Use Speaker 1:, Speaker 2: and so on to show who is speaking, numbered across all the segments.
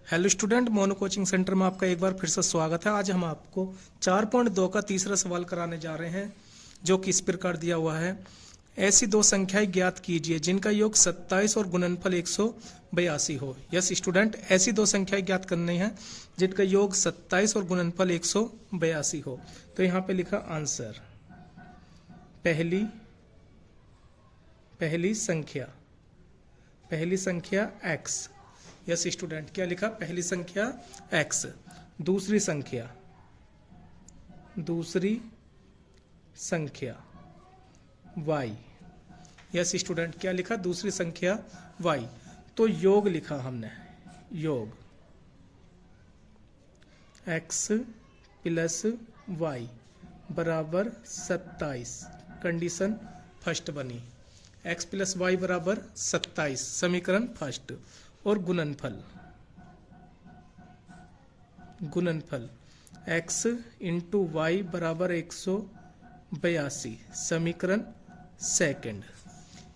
Speaker 1: Hello student, mono coaching centre में आपका एक बार फिर से स्वागत है। आज हम आपको 4.2 का तीसरा सवाल कराने जा रहे हैं, जो कि इस प्रकार दिया हुआ है। ऐसी दो संख्याएं ज्ञात कीजिए जिनका योग 27 और गुणनफल 182 हो। यस स्टूडेंट, ऐसी दो संख्याएं ज्ञात करनी है जिनका योग 27 और गुणनफल 182 हो। तो यहाँ पे लिखा आंसर पहली संख्या x। यस स्टूडेंट, क्या लिखा? पहली संख्या x। दूसरी संख्या y। यस स्टूडेंट, क्या लिखा? दूसरी संख्या y। तो योग लिखा हमने, योग x प्लस y बराबर 27। कंडीशन फर्स्ट बनी, x प्लस वाई बराबर 27, समीकरण फर्स्ट। और गुणनफल x इंटू वाई बराबर 182, समीकरण सेकंड।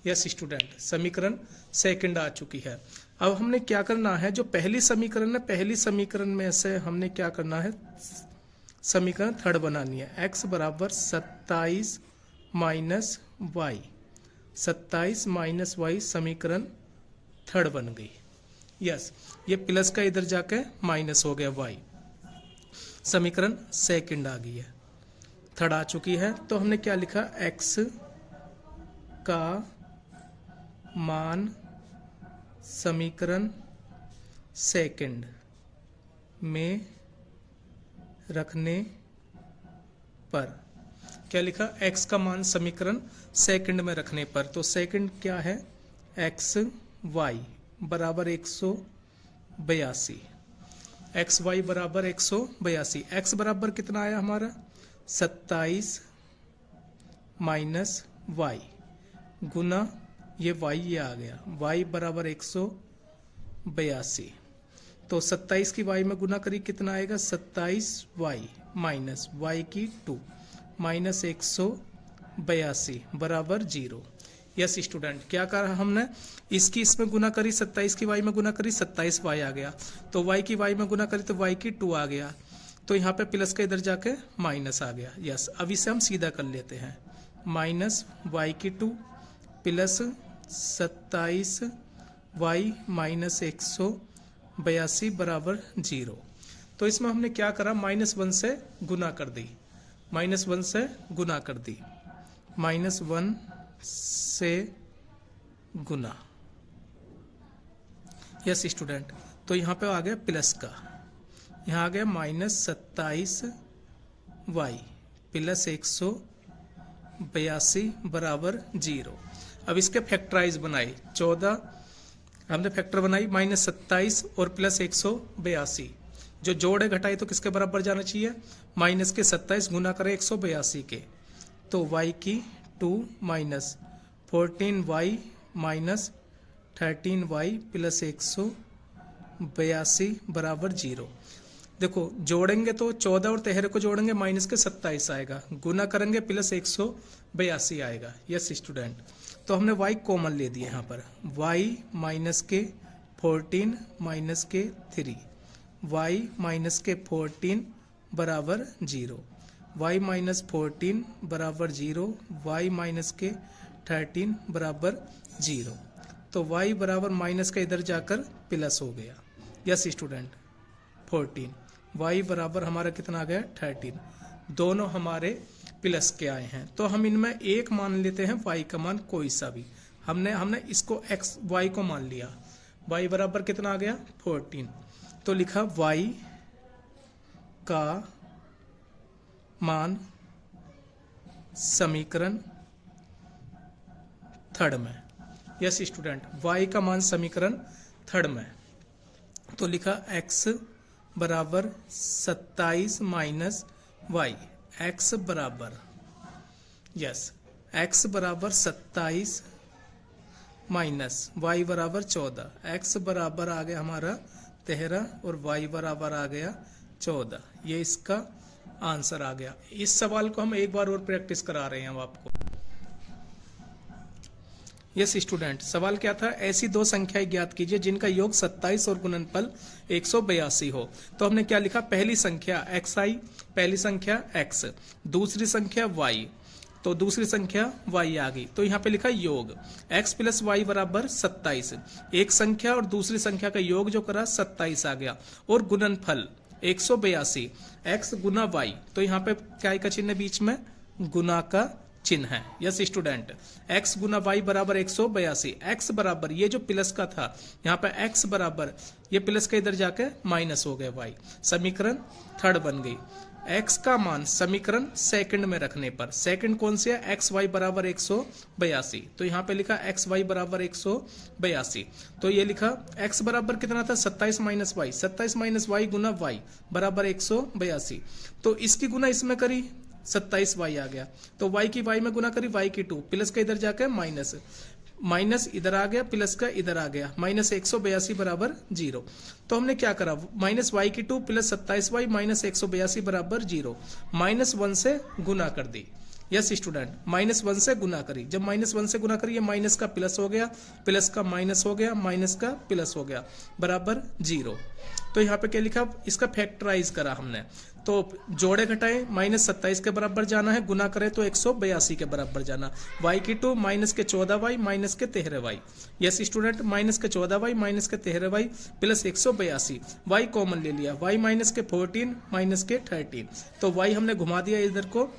Speaker 1: यस स्टूडेंट, समीकरण सेकंड आ चुकी है। अब हमने क्या करना है, जो पहली समीकरण है, पहली समीकरण में से हमने क्या करना है, समीकरण थर्ड बनानी है। x बराबर 27 माइनस वाई, 27 माइनस वाई, समीकरण थर्ड बन गई। यस, ये प्लस का इधर जाके माइनस हो गया y, समीकरण सेकंड आ गई है, थर्ड आ चुकी है। तो हमने क्या लिखा, x का मान समीकरण सेकंड में रखने पर, क्या लिखा? x का मान समीकरण सेकंड में रखने पर। तो सेकंड क्या है, x y बराबर 182, एक्स वाई बराबर 182। x बराबर कितना आया हमारा, 27 माइनस वाई गुना ये y, ये आ गया y बराबर 182। तो 27 की y में गुना करी, कितना आएगा, 27y माइनस y की 2 माइनस 182 बराबर 0। यस स्टूडेंट, क्या करा हमने, इसकी इसमें गुना करी, 27 की y में गुना करी, 27y आ गया। तो y की y में गुना करी तो y की 2 आ गया। तो यहाँ पे प्लस का इधर जाके माइनस आ गया। यस, अब इसे हम सीधा कर लेते हैं, माइनस y की 2 प्लस 27y माइनस 182 बराबर 0। तो इसमें हमने क्या करा, -1 से गुना कर दी, -1 से गुना कर दी, -1 से गुना। यस स्टूडेंट, तो यहाँ पे आ गया प्लस का, यहाँ आ गया -27y प्लस 182 बराबर 0। अब इसके फैक्टराइज बनाई, 14 हमने फैक्टर बनाई, -27 और प्लस 182। जो जोड़े घटाई तो किसके बराबर जाना चाहिए, माइनस के 27 गुना करें 182 के, तो y की 2 minus 14y minus 13y plus 182 बराबर 0। देखो जोड़ेंगे तो 14 और 13 को जोड़ेंगे, माइनस के 27 आएगा, गुना करेंगे प्लस 182 आएगा। यस स्टूडेंट, तो हमने y कॉमन ले दिया यहाँ पर, y माइनस के 14 माइनस के 3, y माइनस के 14 बराबर 0, y माइनस 14 बराबर 0, y माइनस के 13 बराबर 0। तो y बराबर माइनस का इधर जाकर प्लस हो गया। यस स्टूडेंट, 14, y बराबर हमारा कितना आ गया, 13। दोनों हमारे प्लस के आए हैं, तो हम इनमें एक मान लेते हैं, y का मान कोई सा भी। हमने इसको x y को मान लिया, y बराबर कितना आ गया, 14। तो लिखा y का मान समीकरण थर्ड में। यस स्टूडेंट, y का मान समीकरण थर्ड में। तो लिखा x बराबर 27 माइनस वाई, x बराबर, यस, x बराबर 27 माइनस y बराबर 14, x बराबर आ गया हमारा 13 और y बराबर आ गया 14। ये इसका आंसर आ गया। इस सवाल को हम एक बार और प्रैक्टिस करा रहे हैं अब आपको। यस स्टूडेंट, सवाल क्या था, ऐसी दो संख्याएं ज्ञात कीजिए जिनका योग 27 और गुणनफल 182 हो। तो हमने क्या लिखा, पहली संख्या xi, पहली संख्या x, दूसरी संख्या y, तो दूसरी संख्या y आ गई। तो यहाँ पे लिखा योग x प्लस वाई बराबर 27, एक संख्या और दूसरी संख्या का योग जो करा 27 आ गया, और गुणनफल 182 x गुना y, तो यहाँ पे क्या का चिन्ह बीच में, गुना का चिन्ह है। यस स्टूडेंट, x गुना y बराबर 182, x बराबर ये जो प्लस का था यहाँ पे x बराबर ये प्लस का इधर जाके माइनस हो गया y, समीकरण थर्ड बन गई। x का मान समीकरण सेकंड में रखने पर, सेकंड कौन सी है, एक्स वाई बराबर 182, तो यहाँ पे लिखा एक्स वाई बराबर 182, तो ये लिखा x बराबर कितना था 27 माइनस वाई, 27 माइनस वाई गुना y बराबर 182, तो इसकी गुना इसमें करी 27 y आ गया, तो y की y में गुना करी y की 2, प्लस का इधर जाकर माइनस, माइनस इधर आ गया, प्लस का इधर आ गया, माइनस 182 बराबर 0। तो हमने क्या करा, माइनस y की 2 प्लस 27y माइनस 182 बराबर 0, माइनस 1 से गुना कर दी। यस स्टूडेंट, माइनस 1 से गुना करी, जब माइनस 1 से गुना करी, ये माइनस का प्लस हो गया, प्लस का माइनस हो गया, माइनस का प्लस हो गया, बराबर 0। तो यहाँ पे क्या लिखा, इसका फैक्टराइज करा हमने, तो जोड़े घटाए, माइनस 27 के बराबर जाना है, गुना करे तो 182 के बराबर जाना, y की 2 माइनस के 14y माइनस के 13y। यस स्टूडेंट, माइनस के 14y माइनस के 13y प्लस 182, y कॉमन ले लिया, y माइनस के 14 माइनस के 13, तो y हमने घुमा दिया इधर को,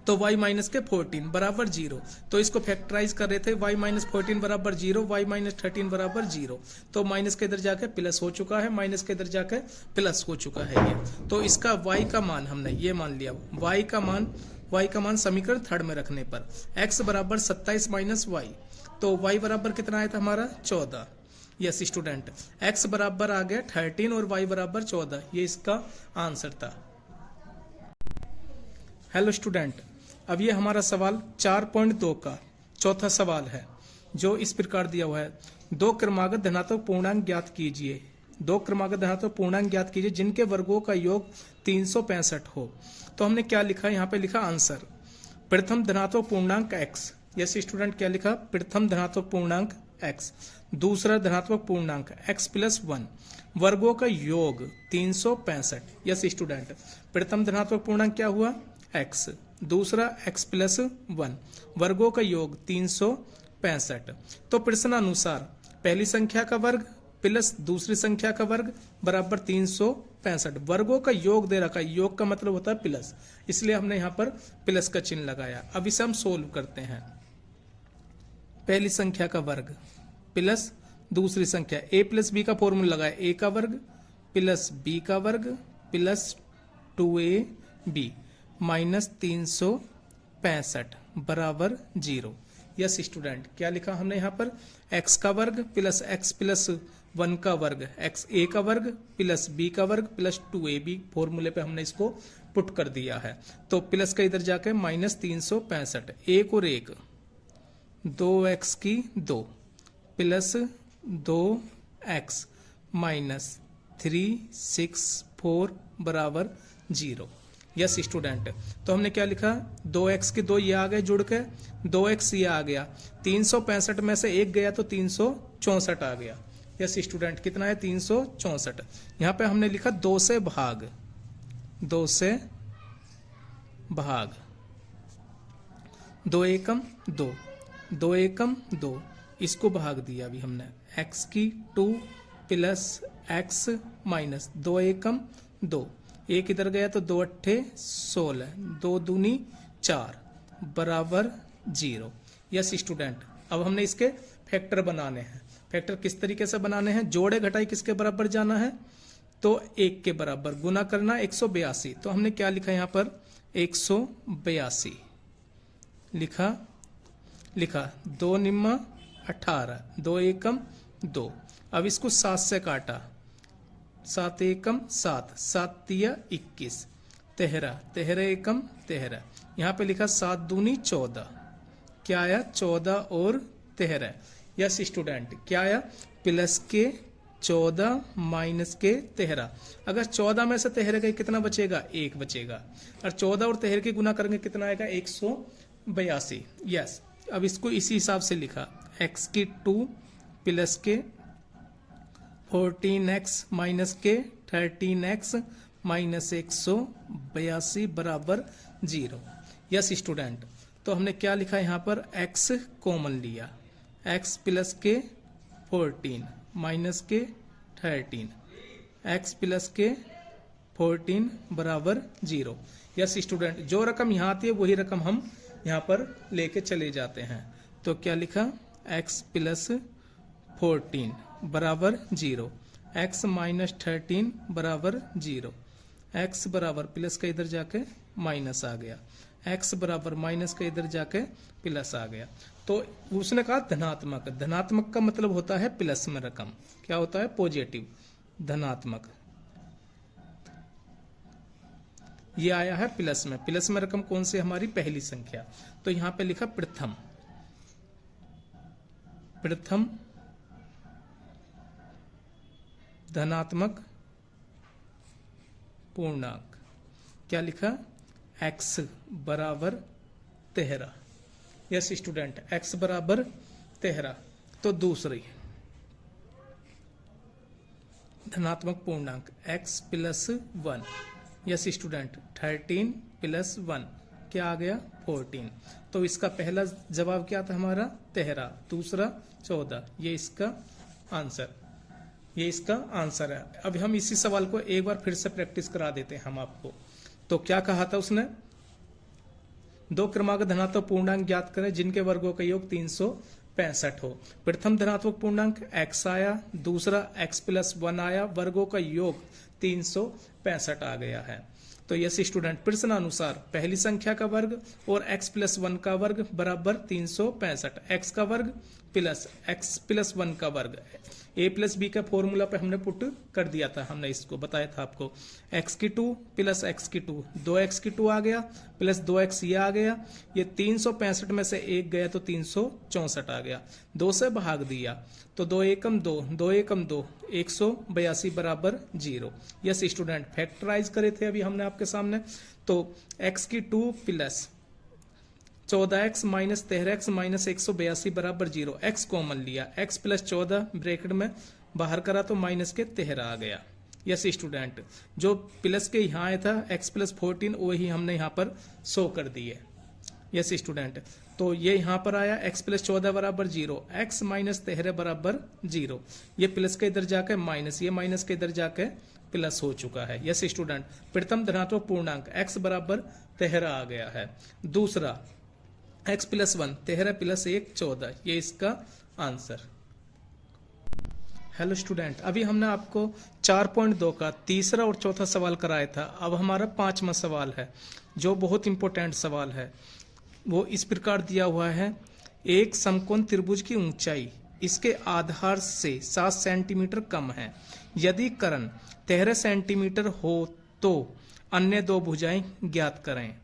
Speaker 1: तो y माइनस के 14 बराबर 0, तो इसको फैक्टराइज कर रहे थे, y माइनस 14 बराबर 0, y माइनस 13 बराबर 0, तो माइनस के इधर जाके प्लस हो चुका है, माइनस के इधर जाके प्लस हो चुका है ये, तो इसका y का मान हमने ये मान लिया, y का मान समीकरण थर्ड में रखने पर x बराबर 27 माइनस वाई, तो y बराबर कितना आया था हमारा 14। यस स्टूडेंट, x बराबर आ गया 13 और y बराबर 14, ये इसका आंसर था। हेलो स्टूडेंट, अब ये हमारा सवाल 4.2 का चौथा सवाल है, जो इस प्रकार दिया हुआ है, दो क्रमागत धनात्मक पूर्णांक ज्ञात कीजिए, दो क्रमागत धनात्मक पूर्णांक ज्ञात कीजिए जिनके वर्गों का योग 365 हो। तो हमने क्या लिखा, यहाँ पे लिखा आंसर, प्रथम धनात्मक पूर्णांक x। यस स्टूडेंट, क्या लिखा, प्रथम धनात्मक पूर्णांक x, दूसरा धनात्मक पूर्णांक x प्लस 1, वर्गों का योग 365। यस स्टूडेंट, प्रथम धनात्मक पूर्णांक क्या हुआ x, दूसरा x प्लस 1, वर्गों का योग 365। तो प्रश्नानुसार पहली संख्या का वर्ग प्लस दूसरी संख्या का वर्ग बराबर 365, वर्गों का योग दे रखा है, योग का मतलब होता है प्लस, इसलिए हमने यहाँ पर प्लस का चिन्ह लगाया। अब इसे हम सोल्व करते हैं, पहली संख्या का वर्ग प्लस दूसरी संख्या, a प्लस बी का फॉर्मूला लगाया, a का वर्ग प्लस b का वर्ग प्लस 2ab माइनस 365 बराबर 0। यस स्टूडेंट, क्या लिखा हमने यहाँ पर, x का वर्ग प्लस x प्लस 1 का वर्ग, x a का वर्ग प्लस b का वर्ग प्लस 2ab, फॉर्मूले पे हमने इसको पुट कर दिया है, तो प्लस का इधर जाके माइनस 365, एक और एक 2x की 2 प्लस 2x माइनस 364 बराबर 0। यस स्टूडेंट, तो हमने क्या लिखा, 2x की 2 ये आ गए जुड़ के, 2x ये आ गया, 365 में से एक गया तो 364 आ गया। यस स्टूडेंट, कितना है 364, यहाँ पे हमने लिखा 2 से भाग, 2 से भाग, 2 एकम 2, 2 एकम 2, इसको भाग दिया अभी हमने, x की 2 प्लस x माइनस 2 एकम 2, एक इधर गया तो 2 अट्ठे 16, 2 दूनी 4 बराबर 0। यस स्टूडेंट, अब हमने इसके फैक्टर बनाने हैं। फैक्टर किस तरीके से बनाने हैं, जोड़े घटाई किसके बराबर जाना है, तो 1 के बराबर, गुना करना 182, तो हमने क्या लिखा यहाँ पर 182 लिखा 2 निम्मा 18, 2 एकम 2, अब इसको 7 से काटा, 7 एकम 7, 7 तिया 21, 13 एकम 13, यहाँ पे लिखा 7 दूनी 14, क्या आया 14 और 13। यस स्टूडेंट, क्या आया, प्लस के 14 माइनस के 13, अगर 14 में से 13 का कितना बचेगा, 1 बचेगा, और 14 और 13 की गुना करेंगे कितना आएगा 182। यस अब इसको इसी हिसाब से लिखा, x की 2 प्लस के 14x माइनस के 13x माइनस 182 बराबर 0। यस स्टूडेंट, तो हमने क्या लिखा यहाँ पर, x कॉमन लिया, x प्लस के 14 माइनस के 13, x प्लस के 14 बराबर 0। यस स्टूडेंट, जो रकम यहाँ आती है वही रकम हम यहाँ पर लेके चले जाते हैं। तो क्या लिखा, x प्लस 14 बराबर 0, x माइनस 13 बराबर 0, x बराबर प्लस का इधर जाके माइनस आ गया, x बराबर माइनस का इधर जाके प्लस आ गया। तो उसने कहा धनात्मक, धनात्मक का मतलब होता है प्लस में रकम, क्या होता है, पॉजिटिव, धनात्मक। ये आया है प्लस में, प्लस में रकम कौन सी, हमारी पहली संख्या। तो यहां पे लिखा प्रथम, प्रथम धनात्मक पूर्णांक, क्या लिखा, x बराबर 13। यस स्टूडेंट, x बराबर 13। तो दूसरी धनात्मक पूर्णांक x plus 1। Yes student, 13 plus 1 क्या आ गया, 14। तो इसका पहला जवाब क्या था हमारा, 13, दूसरा 14। ये इसका आंसर, ये इसका आंसर है। अब हम इसी सवाल को एक बार फिर से प्रैक्टिस करा देते हैं हम आपको। तो क्या कहा था उसने, 2 क्रमांक धनात्मक पूर्णांक ज्ञात करें जिनके वर्गों का योग 365 हो। प्रथम धनात्मक पूर्णांक x आया, दूसरा x प्लस 1 आया, वर्गों का योग 365 आ गया है। तो यस स्टूडेंट, प्रश्न अनुसार पहली संख्या का वर्ग और x प्लस 1 का वर्ग बराबर 365, x का वर्ग प्लस x प्लस 1 का वर्ग, a प्लस बी का फॉर्मूला पे हमने पुट कर दिया था, हमने इसको बताया था आपको, x की 2 प्लस x की 2, 2x की 2 आ गया प्लस 2x ये आ गया, ये 365 में से 1 गया तो 364 आ गया, 2 से भाग दिया तो 2 एकम 2, 2 एकम 2, 182 बराबर 0। यस स्टूडेंट, फैक्टराइज करे थे अभी हमने आपके सामने। तो x की 2 plus 14x minus 13x minus 182 बराबर 0, x कॉमन लिया, x प्लस 14 ब्रैकेट में बाहर करा तो माइनस के 13 आ गया। यस स्टूडेंट, जो प्लस के यहाँ आया था x प्लस 14 वही हमने यहाँ पर शो कर दिए। यस स्टूडेंट, तो ये यहाँ पर आया x प्लस 14 बराबर 0, x माइनस 13 बराबर 0, ये प्लस के इधर जाके माइनस, ये माइनस के इधर जाके प्लस हो चुका है। यस स्टूडेंट, प्रथम धनात्मक पूर्णांक x बराबर 13 आ गया है, दूसरा x प्लस 1, 13 प्लस 1 14, ये इसका आंसर। हेलो स्टूडेंट, अभी हमने आपको 4.2 का तीसरा और चौथा सवाल कराया था। अब हमारा 5वां सवाल है जो बहुत इंपॉर्टेंट सवाल है। वो इस प्रकार दिया हुआ है, एक समकोण त्रिभुज की ऊंचाई इसके आधार से 7 सेंटीमीटर कम है। यदि कर्ण 13 सेंटीमीटर हो तो अन्य दो भुजाएं ज्ञात करें।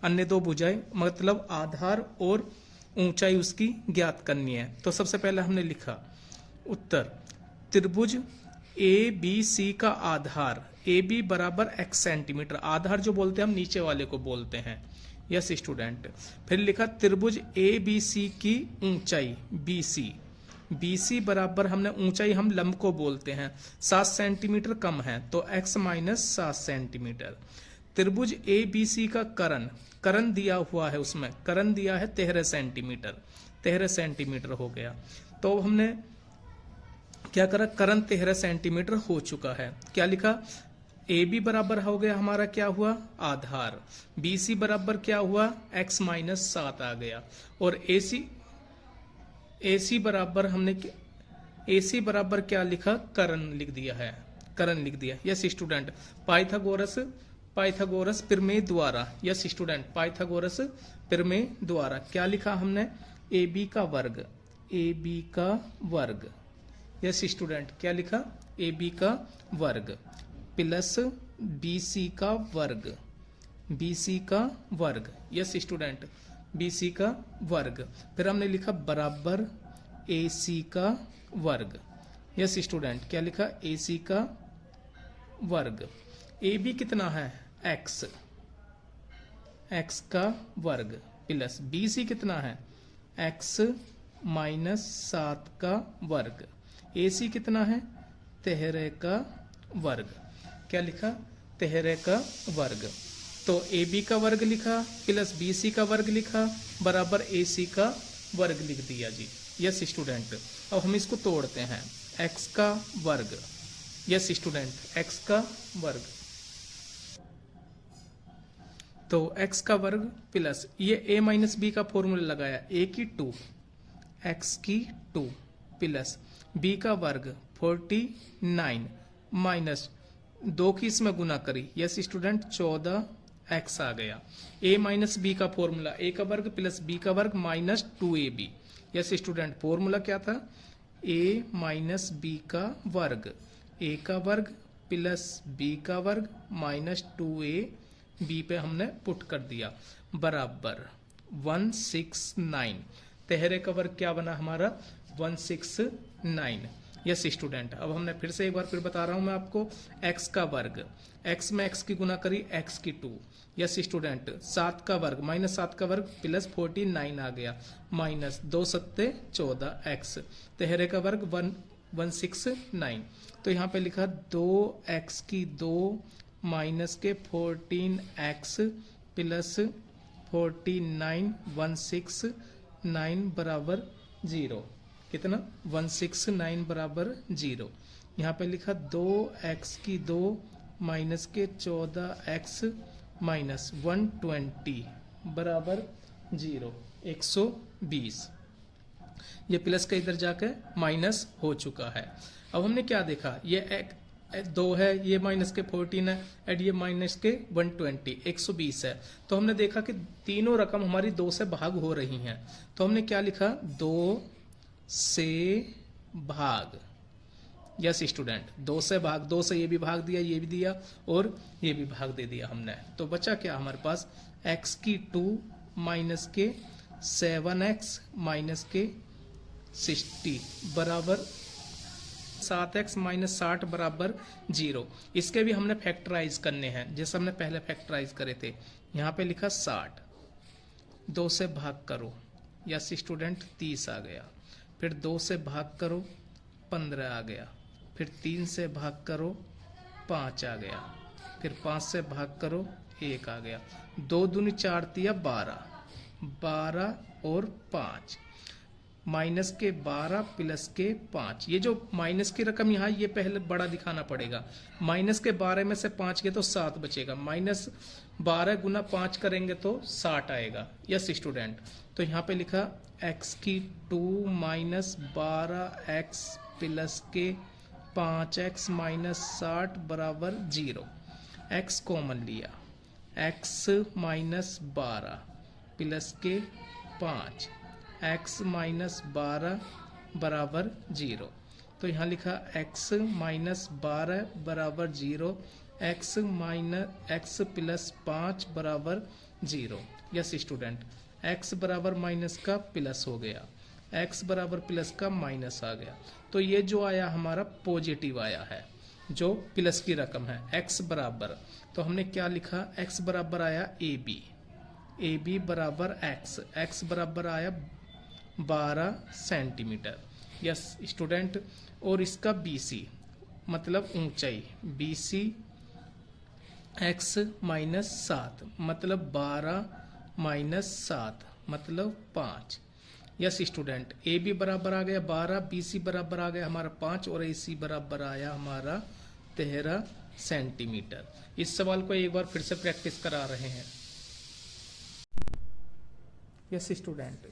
Speaker 1: अन्य दो भुजाएं मतलब आधार और ऊंचाई उसकी ज्ञात करनी है। तो सबसे पहले हमने लिखा उत्तर, त्रिभुज ए बी सी का आधार ए बी बराबर x सेंटीमीटर, आधार जो बोलते हैं हम नीचे वाले को बोलते हैं। यस स्टूडेंट, फिर लिखा त्रिभुज ए बी सी की ऊंचाई बी सी, बी सी बराबर हमने ऊंचाई हम लंब को बोलते हैं 7 सेंटीमीटर कम है तो x माइनस 7 सेंटीमीटर। त्रिभुज ए बी सी का कर्ण, कर्ण दिया हुआ है उसमें, कर्ण दिया है 13 सेंटीमीटर, 13 सेंटीमीटर हो गया। तो हमने क्या करा, कर्ण 13 सेंटीमीटर हो चुका है। क्या लिखा, ए बी बराबर हो गया हमारा क्या हुआ, आधार, बी सी बराबर क्या हुआ, x माइनस 7 आ गया, और ए सी बराबर हमने ए सी बराबर क्या लिखा, कर्ण लिख दिया है, कर्ण लिख दिया। यस स्टूडेंट, पाइथागोरस प्रमेय द्वारा, यस स्टूडेंट, पाइथागोरस प्रमेय द्वारा क्या लिखा हमने, ए बी का वर्ग, ए बी का वर्ग। यस स्टूडेंट, क्या लिखा, ए बी का वर्ग प्लस बी सी का वर्ग, बी सी का वर्ग। यस स्टूडेंट, बी सी का वर्ग। फिर हमने लिखा बराबर ए सी का वर्ग। यस स्टूडेंट, क्या लिखा, ए सी का वर्ग। ए बी कितना है, x, x का वर्ग प्लस बी सी कितना है, एक्स माइनस 7 का वर्ग। ए सी कितना है? 13 का वर्ग। क्या लिखा? 13 का वर्ग। तो ए बी का वर्ग लिखा प्लस बी सी का वर्ग लिखा बराबर ए सी का वर्ग लिख दिया जी। Yes student. अब हम इसको तोड़ते हैं। एक्स का वर्ग, यस स्टूडेंट, एक्स का वर्ग, तो एक्स का वर्ग प्लस ये ए माइनस बी का फॉर्मूला लगाया, ए की 2, एक्स की 2 प्लस बी का वर्ग 49 माइनस 2 की इसमें गुना करी, यस स्टूडेंट, 14 एक्स आ गया। ए माइनस बी का फॉर्मूला, ए का वर्ग प्लस बी का वर्ग minus 2ab, yes student, formula क्या था? ए माइनस बी का वर्ग, ए का वर्ग प्लस बी का वर्ग माइनस 2ab पे हमने पुट कर दिया बराबर 169। 13 का वर्ग क्या बना हमारा? 169। Yes student. अब हमने फिर से एक बार फिर बता रहा हूं मैं आपको, x का वर्ग, x में x की गुना करी, x की 2, यस स्टूडेंट, 7 का वर्ग माइनस 7 का वर्ग प्लस 49 आ गया माइनस 2 सत्ते 14 x, 13 का वर्ग 169। तो यहाँ पे लिखा 2x की 2 माइनस के 14x प्लस 49 169 बराबर 0। कितना? 169 बराबर 0। यहाँ पे लिखा 2x की 2 माइनस के 14x माइनस 120 बराबर 0, 120। ये प्लस का इधर जाकर माइनस हो चुका है। अब हमने क्या देखा? ये 2 है, ये माइनस के 14 है, एंड ये माइनस के 120, 120 है। तो हमने देखा कि तीनों रकम हमारी 2 से भाग हो रही हैं। तो हमने क्या लिखा? 2 से भाग, यस स्टूडेंट, 2 से भाग, 2 से ये भी भाग दिया, ये भी दिया और ये भी भाग दे दिया हमने। तो बचा क्या हमारे पास? x की 2 माइनस के 7x माइनस के 60 बराबर 7x माइनस 60 बराबर 0। इसके भी हमने फैक्टराइज करने हैं जैसे हमने पहले फैक्टराइज करे थे। यहाँ पे लिखा 60, 2 से भाग करो, यस स्टूडेंट, 30 आ गया। फिर 2 से भाग करो, 15 आ गया। फिर 3 से भाग करो, 5 आ गया। फिर 5 से भाग करो, 1 आ गया। 2 दूनी 4 तिया 12, 12 और 5, माइनस के 12 प्लस के 5। ये जो माइनस की रकम यहाँ, ये पहले बड़ा दिखाना पड़ेगा। माइनस के 12 में से 5 के तो 7 बचेगा, माइनस 12 गुना 5 करेंगे तो 60 आएगा, यस स्टूडेंट। तो यहाँ पे लिखा x की 2 माइनस 12x प्लस के 5x माइनस 60 बराबर 0। x कॉमन लिया, x माइनस 12 प्लस के 5, x माइनस 12 बराबर 0। तो यहाँ लिखा x माइनस 12 बराबर 0, x माइनस x प्लस 5 बराबर 0, यस स्टूडेंट। x बराबर माइनस का प्लस हो गया, x बराबर प्लस का माइनस आ गया। तो ये जो आया हमारा पॉजिटिव आया है, जो प्लस की रकम है, x बराबर, तो हमने क्या लिखा? x बराबर आया AB, AB बराबर x बराबर आया 12 सेंटीमीटर, यस स्टूडेंट। और इसका BC मतलब ऊंचाई, BC x माइनस 7 मतलब 12 माइनस 7 मतलब 5, यस स्टूडेंट। AB बराबर आ गया 12, BC बराबर आ गया हमारा 5 और AC बराबर आया हमारा 13 सेंटीमीटर। इस सवाल को एक बार फिर से प्रैक्टिस करा रहे हैं, यस स्टूडेंट।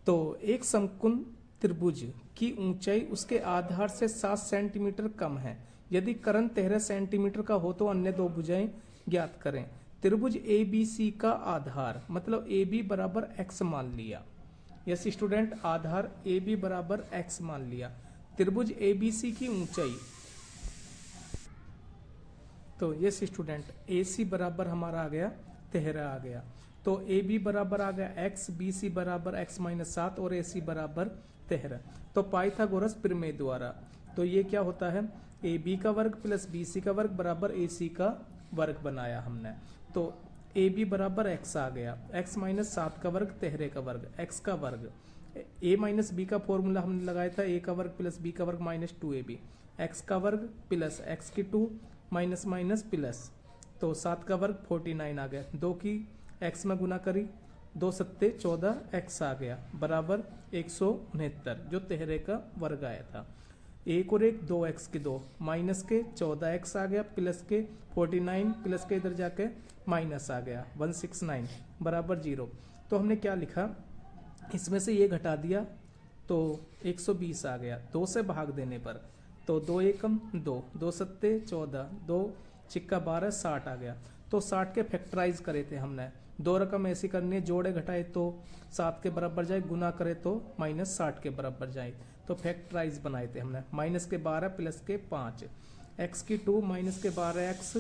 Speaker 1: तो एक समकोण त्रिभुज की ऊंचाई उसके आधार से 7 सेंटीमीटर कम है। यदि कर्ण 13 सेंटीमीटर का हो तो अन्य दो भुजाएं ज्ञात करें। त्रिभुज ABC का आधार मतलब AB बराबर x मान लिया, यस स्टूडेंट, आधार AB बराबर x मान लिया। त्रिभुज ABC की ऊंचाई, तो यस स्टूडेंट, AC बराबर हमारा आ गया 13 आ गया। तो AB बराबर आ गया x, BC बराबर x माइनस 7 और AC बराबर 13। तो पाइथागोरस प्रमेय द्वारा तो ये क्या होता है? AB का वर्ग प्लस BC का वर्ग बराबर AC का वर्ग बनाया हमने। तो AB बराबर x आ गया, x माइनस 7 का वर्ग 13 का वर्ग, x का वर्ग ए माइनस बी का फॉर्मूला हमने लगाया था ए का वर्ग प्लस बी का वर्ग माइनस 2ab, एक्स का वर्ग प्लस एक्स की 2 माइनस माइनस प्लस, तो 7 का वर्ग 49 आ गया। 2 की एक्स में गुना करी, 2 सत्ते 14 एक्स आ गया बराबर 169, जो 13 का वर्ग आया था। एक और एक 2x के 2 माइनस के 14x आ गया प्लस के 49 प्लस के इधर जाके माइनस आ गया 169 बराबर 0। तो हमने क्या लिखा, इसमें से ये घटा दिया तो 120 आ गया 2 से भाग देने पर, तो 2 एकम 2, 2 सत्ते 14, 2 छिक्का 12, 60 आ गया। तो 60 के फैक्टराइज करे थे हमने, 2 रकम ऐसी करनी है, जोड़े घटाए तो 7 के बराबर जाए, गुना करे तो माइनस 60 के बराबर जाए, तो फैक्टराइज बनाए थे हमने। माइनस के 12 प्लस के 5, एक्स की 2 माइनस के 12x,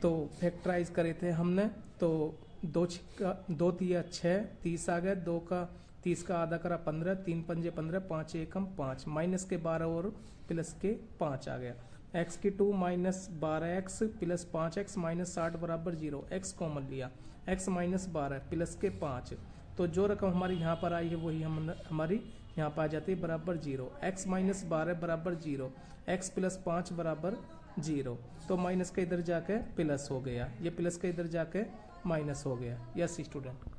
Speaker 1: तो फैक्टराइज करे थे हमने। तो 2 तिया 6, 30 आ गया, 2 का 30 का आधा करा 15, 3 पंजे 15, 5 एकम 5, माइनस के 12 और प्लस के 5 आ गया। एक्स की 2 minus 12x plus 5x minus 60 बराबर 0, एक्स कॉमन लिया, x माइनस 12 प्लस के 5, तो जो रकम हमारी यहाँ पर आई है वही हमारी यहाँ पर आ जाती है बराबर 0, x माइनस 12 बराबर 0, x प्लस 5 बराबर 0, तो माइनस के इधर जाके प्लस हो गया, ये प्लस के इधर जाके माइनस हो गया। Yes student.